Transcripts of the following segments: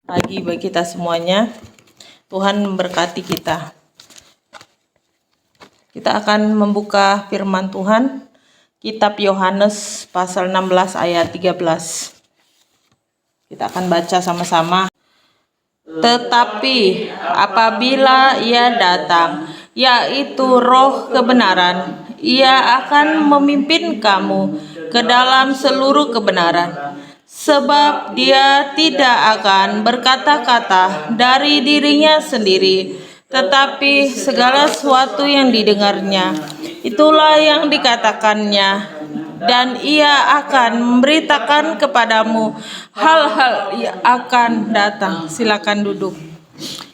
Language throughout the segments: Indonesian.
Pagi bagi kita semuanya. Tuhan memberkati kita. Kita akan membuka firman Tuhan, Kitab Yohanes pasal 16 ayat 13. Kita akan baca sama-sama. Tetapi apabila Ia datang, yaitu Roh kebenaran, Ia akan memimpin kamu ke dalam seluruh kebenaran. Sebab Dia tidak akan berkata-kata dari dirinya sendiri, tetapi segala sesuatu yang didengarnya, itulah yang dikatakannya, dan Ia akan memberitakan kepadamu hal-hal yang akan datang. Silakan duduk.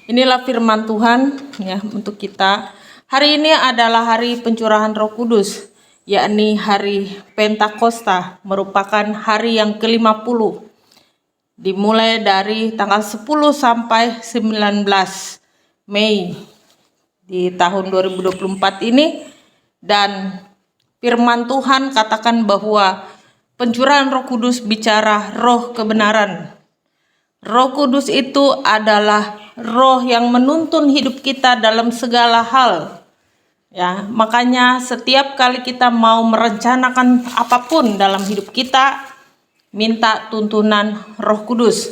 Inilah firman Tuhan ya untuk kita. Hari ini adalah hari pencurahan Roh Kudus, yakni hari Pentakosta, merupakan hari yang ke-50. Dimulai dari tanggal 10 sampai 19 Mei di tahun 2024 ini, dan firman Tuhan katakan bahwa pencurahan Roh Kudus bicara roh kebenaran. Roh Kudus itu adalah roh yang menuntun hidup kita dalam segala hal. Ya, makanya setiap kali kita mau merencanakan apapun dalam hidup kita, minta tuntunan Roh Kudus.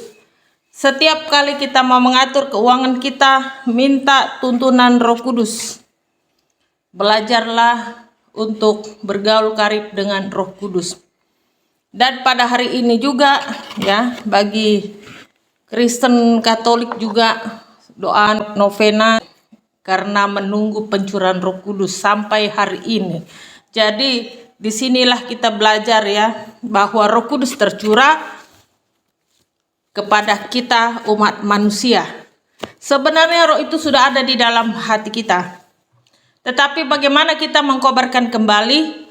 Setiap kali kita mau mengatur keuangan kita, minta tuntunan Roh Kudus. Belajarlah untuk bergaul karib dengan Roh Kudus. Dan pada hari ini juga ya, bagi Kristen Katolik juga doa novena karena menunggu pencurahan Roh Kudus sampai hari ini. Jadi disinilah kita belajar ya bahwa Roh Kudus tercurah kepada kita umat manusia. Sebenarnya roh itu sudah ada di dalam hati kita. Tetapi bagaimana kita mengkobarkan kembali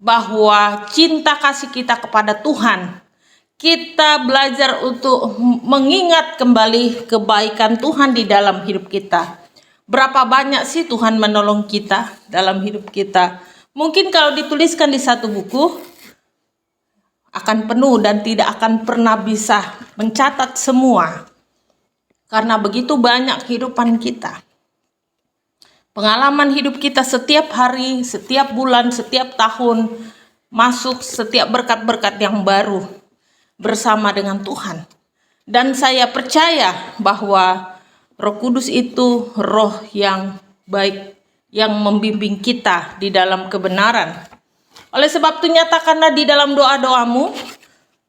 bahwa cinta kasih kita kepada Tuhan. Kita belajar untuk mengingat kembali kebaikan Tuhan di dalam hidup kita. Berapa banyak sih Tuhan menolong kita dalam hidup kita? Mungkin kalau dituliskan di satu buku akan penuh dan tidak akan pernah bisa mencatat semua. Karena begitu banyak kehidupan kita. Pengalaman hidup kita setiap hari, setiap bulan, setiap tahun, masuk setiap berkat-berkat yang baru bersama dengan Tuhan. Dan saya percaya bahwa Roh Kudus itu roh yang baik, yang membimbing kita di dalam kebenaran. Oleh sebab itu nyatakanlah di dalam doa-doamu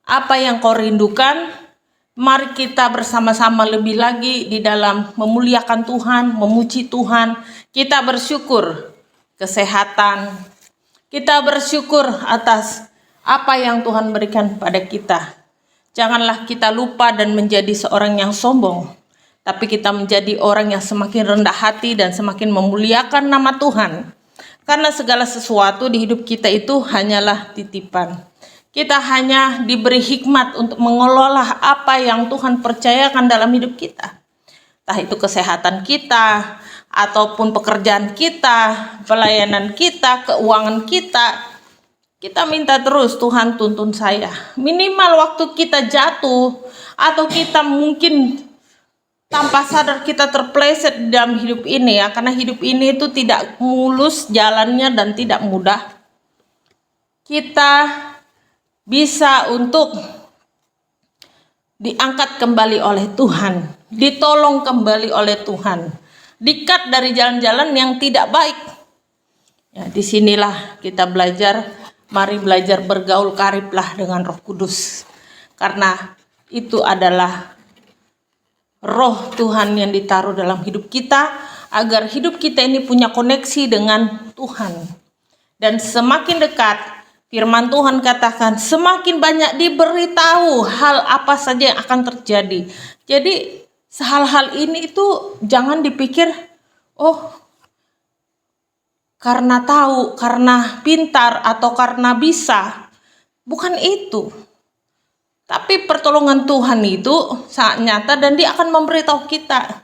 apa yang kau rindukan. Mari kita bersama-sama lebih lagi di dalam memuliakan Tuhan, memuji Tuhan. Kita bersyukur kesehatan. Kita bersyukur atas apa yang Tuhan berikan pada kita. Janganlah kita lupa dan menjadi seorang yang sombong. Tapi kita menjadi orang yang semakin rendah hati dan semakin memuliakan nama Tuhan. Karena segala sesuatu di hidup kita itu hanyalah titipan. Kita hanya diberi hikmat untuk mengelola apa yang Tuhan percayakan dalam hidup kita. Entah itu kesehatan kita, ataupun pekerjaan kita, pelayanan kita, keuangan kita. Kita minta terus, Tuhan tuntun saya. Minimal waktu kita jatuh, atau kita mungkin tanpa sadar kita terpleset dalam hidup ini ya, karena hidup ini itu tidak mulus jalannya dan tidak mudah. Kita bisa untuk diangkat kembali oleh Tuhan, ditolong kembali oleh Tuhan, dikat dari jalan-jalan yang tidak baik. Ya, disinilah kita belajar, mari belajar bergaul kariblah dengan Roh Kudus, karena itu adalah roh Tuhan yang ditaruh dalam hidup kita, agar hidup kita ini punya koneksi dengan Tuhan. Dan semakin dekat, firman Tuhan katakan semakin banyak diberitahu hal apa saja yang akan terjadi. Jadi hal-hal ini itu jangan dipikir, oh karena tahu, karena pintar, atau karena bisa. Bukan itu. Tapi pertolongan Tuhan itu sangat nyata dan Dia akan memberitahu kita.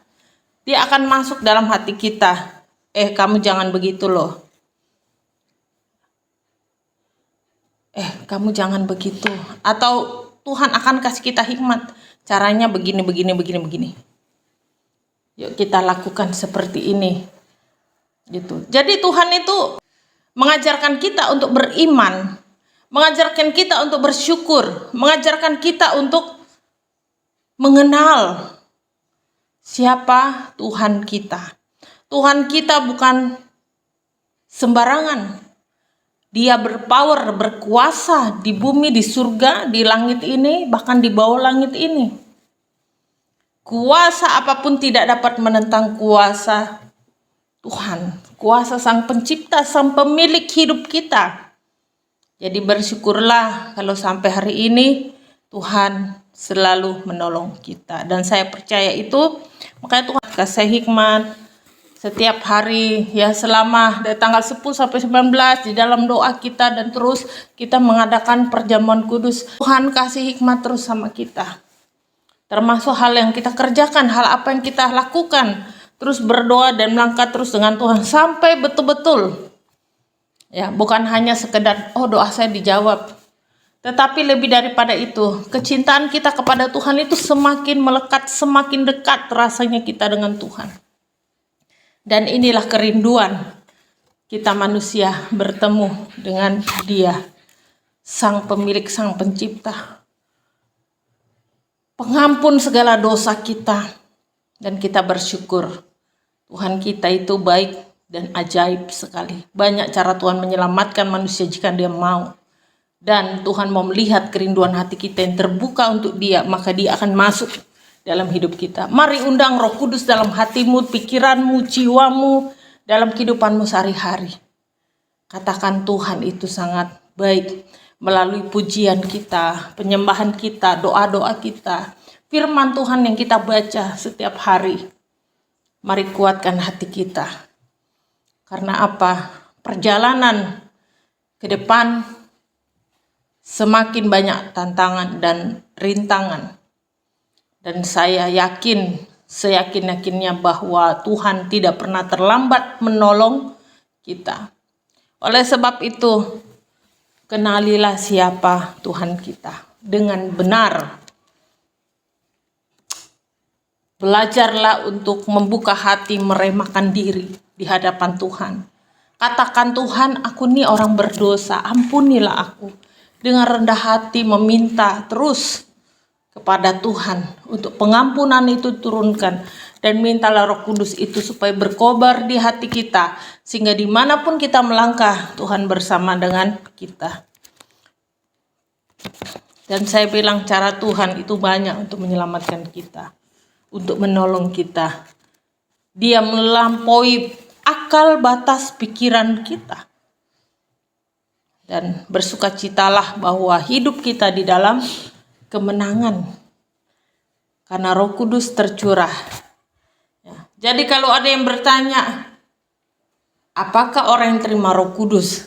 Dia akan masuk dalam hati kita. Kamu jangan begitu loh. Kamu jangan begitu. Atau Tuhan akan kasih kita hikmat. caranya begini. Yuk kita lakukan seperti ini. Gitu. Jadi Tuhan itu mengajarkan kita untuk beriman, mengajarkan kita untuk bersyukur, mengajarkan kita untuk mengenal siapa Tuhan kita. Tuhan kita bukan sembarangan. Dia berpower, berkuasa di bumi, di surga, di langit ini, bahkan di bawah langit ini. Kuasa apapun tidak dapat menentang kuasa Tuhan, kuasa Sang Pencipta, Sang Pemilik hidup kita. Jadi bersyukurlah kalau sampai hari ini Tuhan selalu menolong kita. Dan saya percaya itu, makanya Tuhan kasih hikmat setiap hari ya, selama dari tanggal 10 sampai 19 di dalam doa kita, dan terus kita mengadakan perjamuan kudus. Tuhan kasih hikmat terus sama kita. Termasuk hal yang kita kerjakan, hal apa yang kita lakukan. Terus berdoa dan melangkah terus dengan Tuhan sampai betul-betul. Ya, bukan hanya sekedar doa saya dijawab. Tetapi lebih daripada itu, kecintaan kita kepada Tuhan itu semakin melekat, semakin dekat rasanya kita dengan Tuhan. Dan inilah kerinduan kita manusia bertemu dengan Dia, Sang Pemilik, Sang Pencipta, pengampun segala dosa kita. Dan kita bersyukur Tuhan kita itu baik dan ajaib sekali. Banyak cara Tuhan menyelamatkan manusia jika Dia mau. Dan Tuhan mau melihat kerinduan hati kita yang terbuka untuk Dia, maka Dia akan masuk dalam hidup kita. Mari undang Roh Kudus dalam hatimu, pikiranmu, jiwamu, dalam kehidupanmu sehari-hari. Katakan Tuhan itu sangat baik melalui pujian kita, penyembahan kita, doa-doa kita, firman Tuhan yang kita baca setiap hari. Mari kuatkan hati kita. Karena apa? Perjalanan ke depan semakin banyak tantangan dan rintangan. Dan saya yakin, seyakin-yakinnya bahwa Tuhan tidak pernah terlambat menolong kita. Oleh sebab itu, kenalilah siapa Tuhan kita dengan benar. Belajarlah untuk membuka hati, meremahkan diri di hadapan Tuhan. Katakan, Tuhan, aku ini orang berdosa, ampunilah aku. Dengan rendah hati meminta terus kepada Tuhan untuk pengampunan itu turunkan, dan mintalah Roh Kudus itu supaya berkobar di hati kita, sehingga dimanapun kita melangkah Tuhan bersama dengan kita. Dan saya bilang cara Tuhan itu banyak untuk menyelamatkan kita, untuk menolong kita. Dia melampaui akal batas pikiran kita. Dan bersukacitalah bahwa hidup kita di dalam kemenangan, karena Roh Kudus tercurah. Ya. Jadi kalau ada yang bertanya, apakah orang yang terima Roh Kudus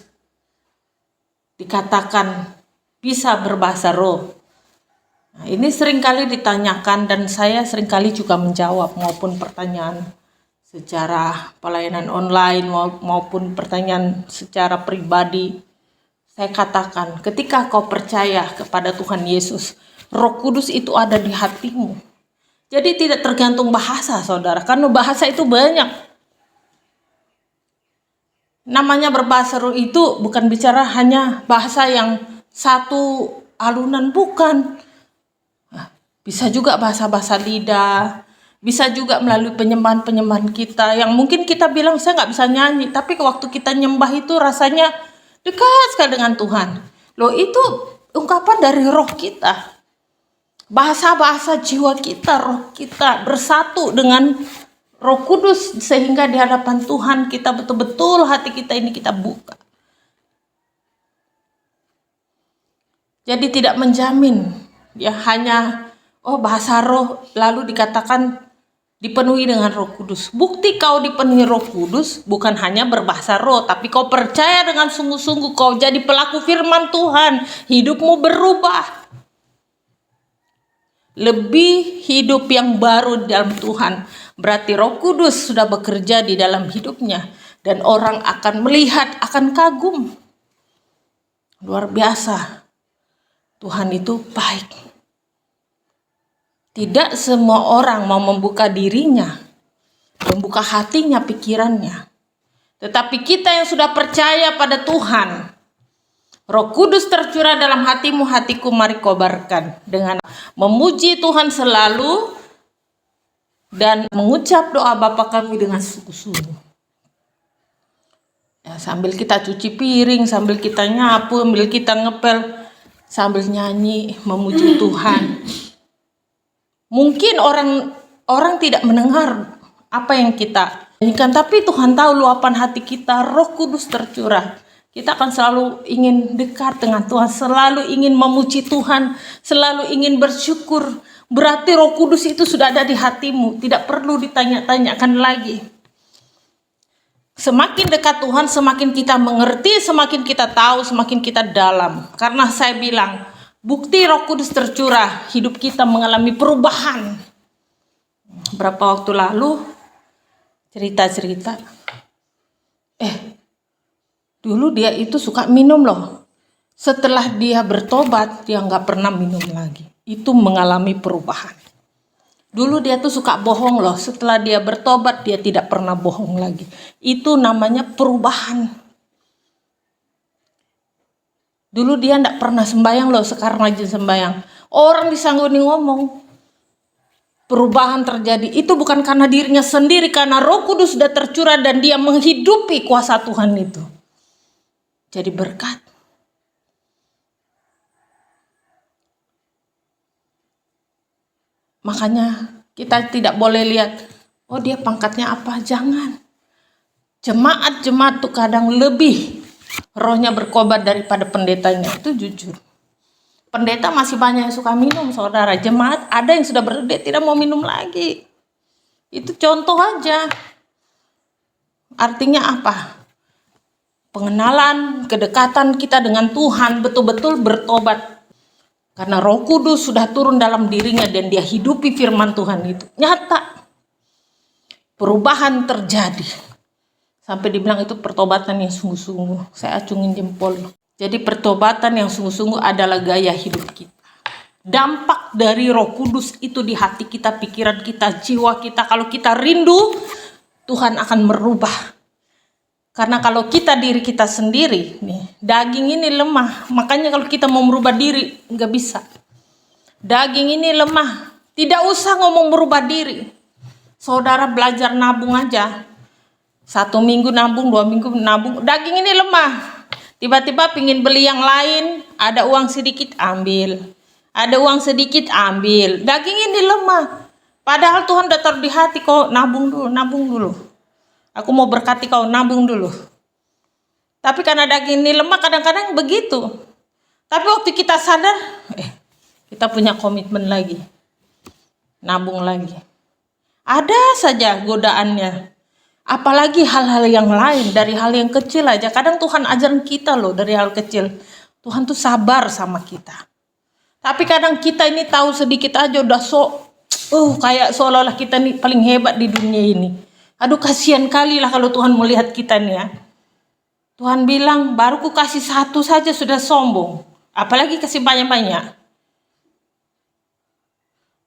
dikatakan bisa berbahasa roh? Nah, ini seringkali ditanyakan, dan saya seringkali juga menjawab, maupun pertanyaan secara pelayanan online maupun pertanyaan secara pribadi. Saya katakan, ketika kau percaya kepada Tuhan Yesus, Roh Kudus itu ada di hatimu. Jadi tidak tergantung bahasa, saudara, karena bahasa itu banyak. Namanya berbahasa roh itu bukan bicara hanya bahasa yang satu alunan, bukan. Bisa juga bahasa-bahasa lidah, bisa juga melalui penyembahan-penyembahan kita, yang mungkin kita bilang saya nggak bisa nyanyi, tapi waktu kita nyembah itu rasanya dekat sekali dengan Tuhan. Loh, itu ungkapan dari roh kita. Bahasa-bahasa jiwa kita, roh kita bersatu dengan Roh Kudus, sehingga di hadapan Tuhan kita betul-betul hati kita ini kita buka. Jadi tidak menjamin ya hanya bahasa roh lalu dikatakan dipenuhi dengan Roh Kudus. Bukti kau dipenuhi Roh Kudus bukan hanya berbahasa roh, tapi kau percaya dengan sungguh-sungguh, kau jadi pelaku firman Tuhan, hidupmu berubah. Lebih hidup yang baru dalam Tuhan. Berarti Roh Kudus sudah bekerja di dalam hidupnya. Dan orang akan melihat, akan kagum. Luar biasa. Tuhan itu baik. Tidak semua orang mau membuka dirinya, membuka hatinya, pikirannya. Tetapi kita yang sudah percaya pada Tuhan, Roh Kudus tercurah dalam hatimu, hatiku, mari kobarkan dengan memuji Tuhan selalu dan mengucap doa Bapa kami dengan sungguh-sungguh. Ya, sambil kita cuci piring, sambil kita nyapu, sambil kita ngepel, sambil nyanyi, memuji Tuhan. Mungkin orang tidak mendengar apa yang kita nyanyikan, tapi Tuhan tahu luapan hati kita. Roh Kudus tercurah. Kita akan selalu ingin dekat dengan Tuhan, selalu ingin memuji Tuhan, selalu ingin bersyukur. Berarti Roh Kudus itu sudah ada di hatimu, tidak perlu ditanya-tanyakan lagi. Semakin dekat Tuhan, semakin kita mengerti, semakin kita tahu, semakin kita dalam. Karena saya bilang, bukti Roh Kudus tercurah, hidup kita mengalami perubahan. Berapa waktu lalu, cerita-cerita, dulu dia itu suka minum loh. Setelah dia bertobat, dia nggak pernah minum lagi. Itu mengalami perubahan. Dulu dia tuh suka bohong loh. Setelah dia bertobat, dia tidak pernah bohong lagi. Itu namanya perubahan. Dulu dia nggak pernah sembahyang loh, sekarang aja sembahyang. Orang disangguni ngomong. Perubahan terjadi. Itu bukan karena dirinya sendiri, karena Roh Kudus sudah tercurah dan dia menghidupi kuasa Tuhan itu. Jadi berkat. Makanya kita tidak boleh lihat, oh dia pangkatnya apa, jangan. Jemaat-jemaat tuh kadang lebih rohnya berkobar daripada pendetanya, itu jujur. Pendeta masih banyak yang suka minum, saudara. Jemaat ada yang sudah dia tidak mau minum lagi. Itu contoh aja. Artinya apa? Pengenalan, kedekatan kita dengan Tuhan betul-betul bertobat. Karena Roh Kudus sudah turun dalam dirinya dan dia hidupi firman Tuhan itu. Nyata. Perubahan terjadi. Sampai dibilang itu pertobatan yang sungguh-sungguh. Saya acungin jempol. Jadi pertobatan yang sungguh-sungguh adalah gaya hidup kita. Dampak dari Roh Kudus itu di hati kita, pikiran kita, jiwa kita. Kalau kita rindu, Tuhan akan merubah. Karena kalau kita diri kita sendiri, nih, daging ini lemah. Makanya kalau kita mau merubah diri, nggak bisa. Daging ini lemah. Tidak usah ngomong merubah diri. Saudara belajar nabung aja. 1 minggu nabung, 2 minggu nabung. Daging ini lemah. Tiba-tiba pingin beli yang lain, ada uang sedikit, ambil. Ada uang sedikit, ambil. Daging ini lemah. Padahal Tuhan udah taruh di hati, kau nabung dulu, nabung dulu. Aku mau berkati kau, nabung dulu. Tapi karena daging ini lemah, kadang-kadang begitu. Tapi waktu kita sadar, kita punya komitmen lagi. Nabung lagi. Ada saja godaannya. Apalagi hal-hal yang lain, dari hal yang kecil aja. Kadang Tuhan ajarin kita loh dari hal kecil. Tuhan tuh sabar sama kita. Tapi kadang kita ini tahu sedikit aja udah kayak seolah-olah kita nih paling hebat di dunia ini. Aduh kasihan kali lah kalau Tuhan melihat kita nih ya. Tuhan bilang baru ku kasih 1 saja sudah sombong. Apalagi kasih banyak-banyak.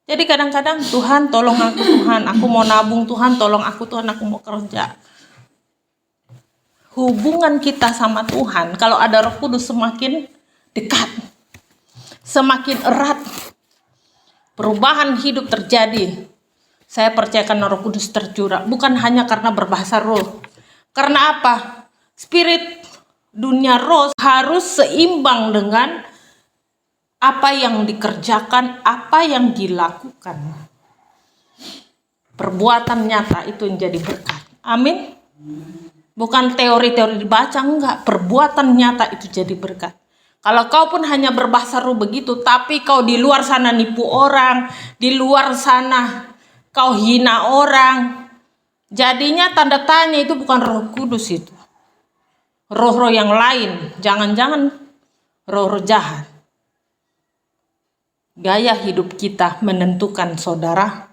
Jadi kadang-kadang Tuhan tolong aku, Tuhan aku mau nabung, Tuhan tolong aku, Tuhan aku mau kerja. Hubungan kita sama Tuhan kalau ada Roh Kudus semakin dekat, semakin erat. Perubahan hidup terjadi. Saya percaya karena Roh Kudus tercurah, bukan hanya karena berbahasa roh. Karena apa? Spirit dunia roh harus seimbang dengan apa yang dikerjakan, apa yang dilakukan. Perbuatan nyata itu yang jadi berkat. Amin. Bukan teori-teori dibaca, enggak. Perbuatan nyata itu jadi berkat. Kalau kau pun hanya berbahasa roh begitu, tapi kau di luar sana nipu orang, di luar sana kau hina orang, jadinya tanda tanya itu bukan Roh Kudus itu. Roh-roh yang lain, jangan-jangan roh-roh jahat. Gaya hidup kita menentukan, saudara.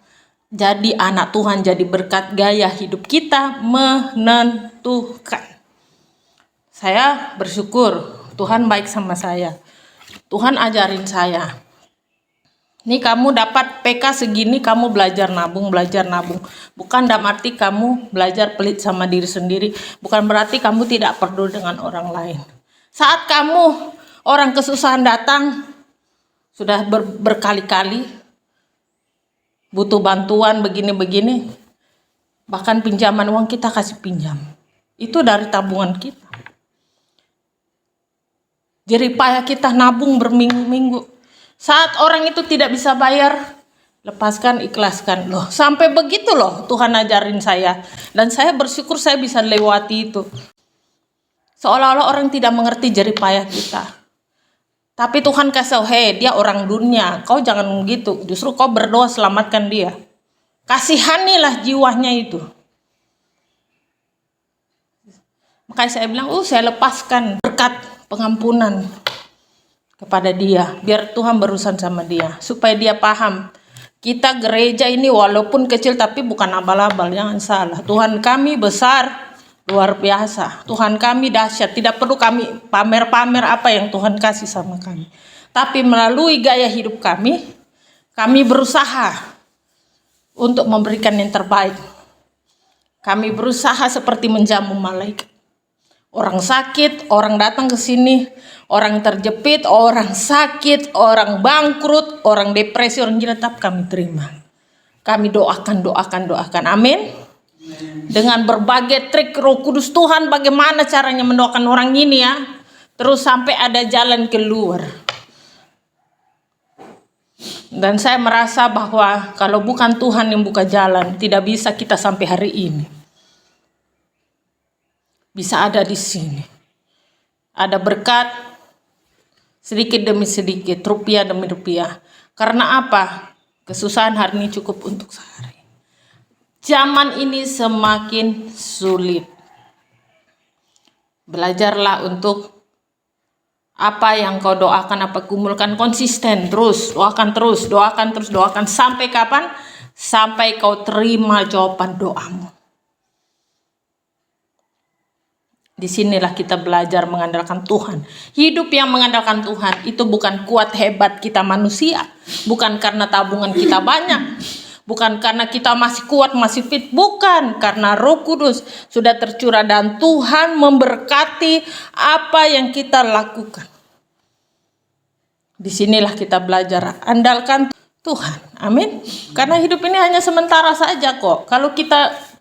Jadi anak Tuhan, jadi berkat, gaya hidup kita menentukan. Saya bersyukur Tuhan baik sama saya. Tuhan ajarin saya. Nih kamu dapat PK segini, kamu belajar nabung. Bukan dalam arti kamu belajar pelit sama diri sendiri. Bukan berarti kamu tidak peduli dengan orang lain. Saat kamu orang kesusahan datang, sudah berkali-kali butuh bantuan begini-begini, bahkan pinjaman uang kita kasih pinjam. Itu dari tabungan kita. Jerih payah kita nabung berminggu-minggu. Saat orang itu tidak bisa bayar, lepaskan, ikhlaskan. Loh, sampai begitu loh Tuhan ajarin saya. Dan saya bersyukur saya bisa lewati itu. Seolah-olah orang tidak mengerti jerih payah kita. Tapi Tuhan kasih, dia orang dunia, kau jangan begitu. Justru kau berdoa selamatkan dia. Kasihanilah jiwanya itu. Makanya saya bilang, saya lepaskan berkat pengampunan kepada dia, biar Tuhan berurusan sama dia, supaya dia paham kita gereja ini walaupun kecil tapi bukan abal-abal, jangan salah. Tuhan kami besar, luar biasa. Tuhan kami dahsyat, tidak perlu kami pamer-pamer apa yang Tuhan kasih sama kami, tapi melalui gaya hidup kami berusaha untuk memberikan yang terbaik. Kami berusaha seperti menjamu malaikat. Orang sakit, orang datang ke sini, orang terjepit, orang sakit, orang bangkrut, orang depresi, orang gila, tetap kami terima. Kami doakan. Amin. Dengan berbagai trik Roh Kudus Tuhan, bagaimana caranya mendoakan orang ini ya. Terus sampai ada jalan keluar. Dan saya merasa bahwa kalau bukan Tuhan yang buka jalan, tidak bisa kita sampai hari ini. Bisa ada di sini. Ada berkat sedikit demi sedikit, rupiah demi rupiah. Karena apa? Kesusahan hari ini cukup untuk sehari. Zaman ini semakin sulit. Belajarlah untuk apa yang kau doakan, apa kumpulkan, konsisten terus, doakan sampai kapan? Sampai kau terima jawaban doamu. Disinilah kita belajar mengandalkan Tuhan. Hidup yang mengandalkan Tuhan itu bukan kuat hebat kita manusia, bukan karena tabungan kita banyak, bukan karena kita masih kuat, masih fit, bukan, karena Roh Kudus sudah tercurah dan Tuhan memberkati apa yang kita lakukan. Disinilah kita belajar andalkan Tuhan. Amin. Karena hidup ini hanya sementara saja kok. Kalau kita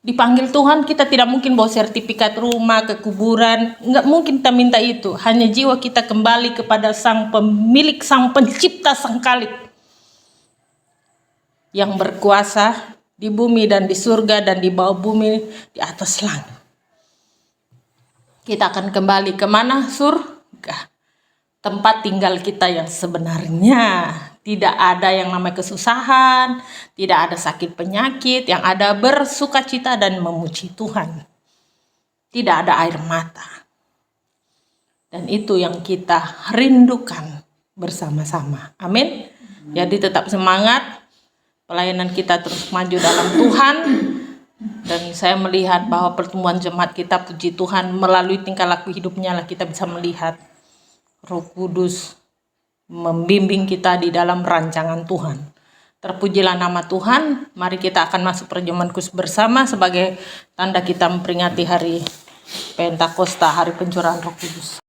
dipanggil Tuhan, kita tidak mungkin bawa sertifikat rumah ke kuburan. Enggak mungkin kita minta itu. Hanya jiwa kita kembali kepada Sang Pemilik, Sang Pencipta, Sang Khalik yang berkuasa di bumi dan di surga dan di bawah bumi, di atas langit. Kita akan kembali kemana? Surga. Tempat tinggal kita yang sebenarnya. Tidak ada yang namanya kesusahan, tidak ada sakit penyakit, yang ada bersukacita dan memuji Tuhan. Tidak ada air mata. Dan itu yang kita rindukan bersama-sama. Amin. Jadi tetap semangat, pelayanan kita terus maju dalam Tuhan. Dan saya melihat bahwa pertumbuhan jemaat kita, puji Tuhan, melalui tingkah laku hidupnya lah kita bisa melihat Roh Kudus membimbing kita di dalam rancangan Tuhan. Terpujilah nama Tuhan. Mari kita akan masuk perjamuan kudus bersama sebagai tanda kita memperingati hari Pentakosta, hari pencurahan Roh Kudus.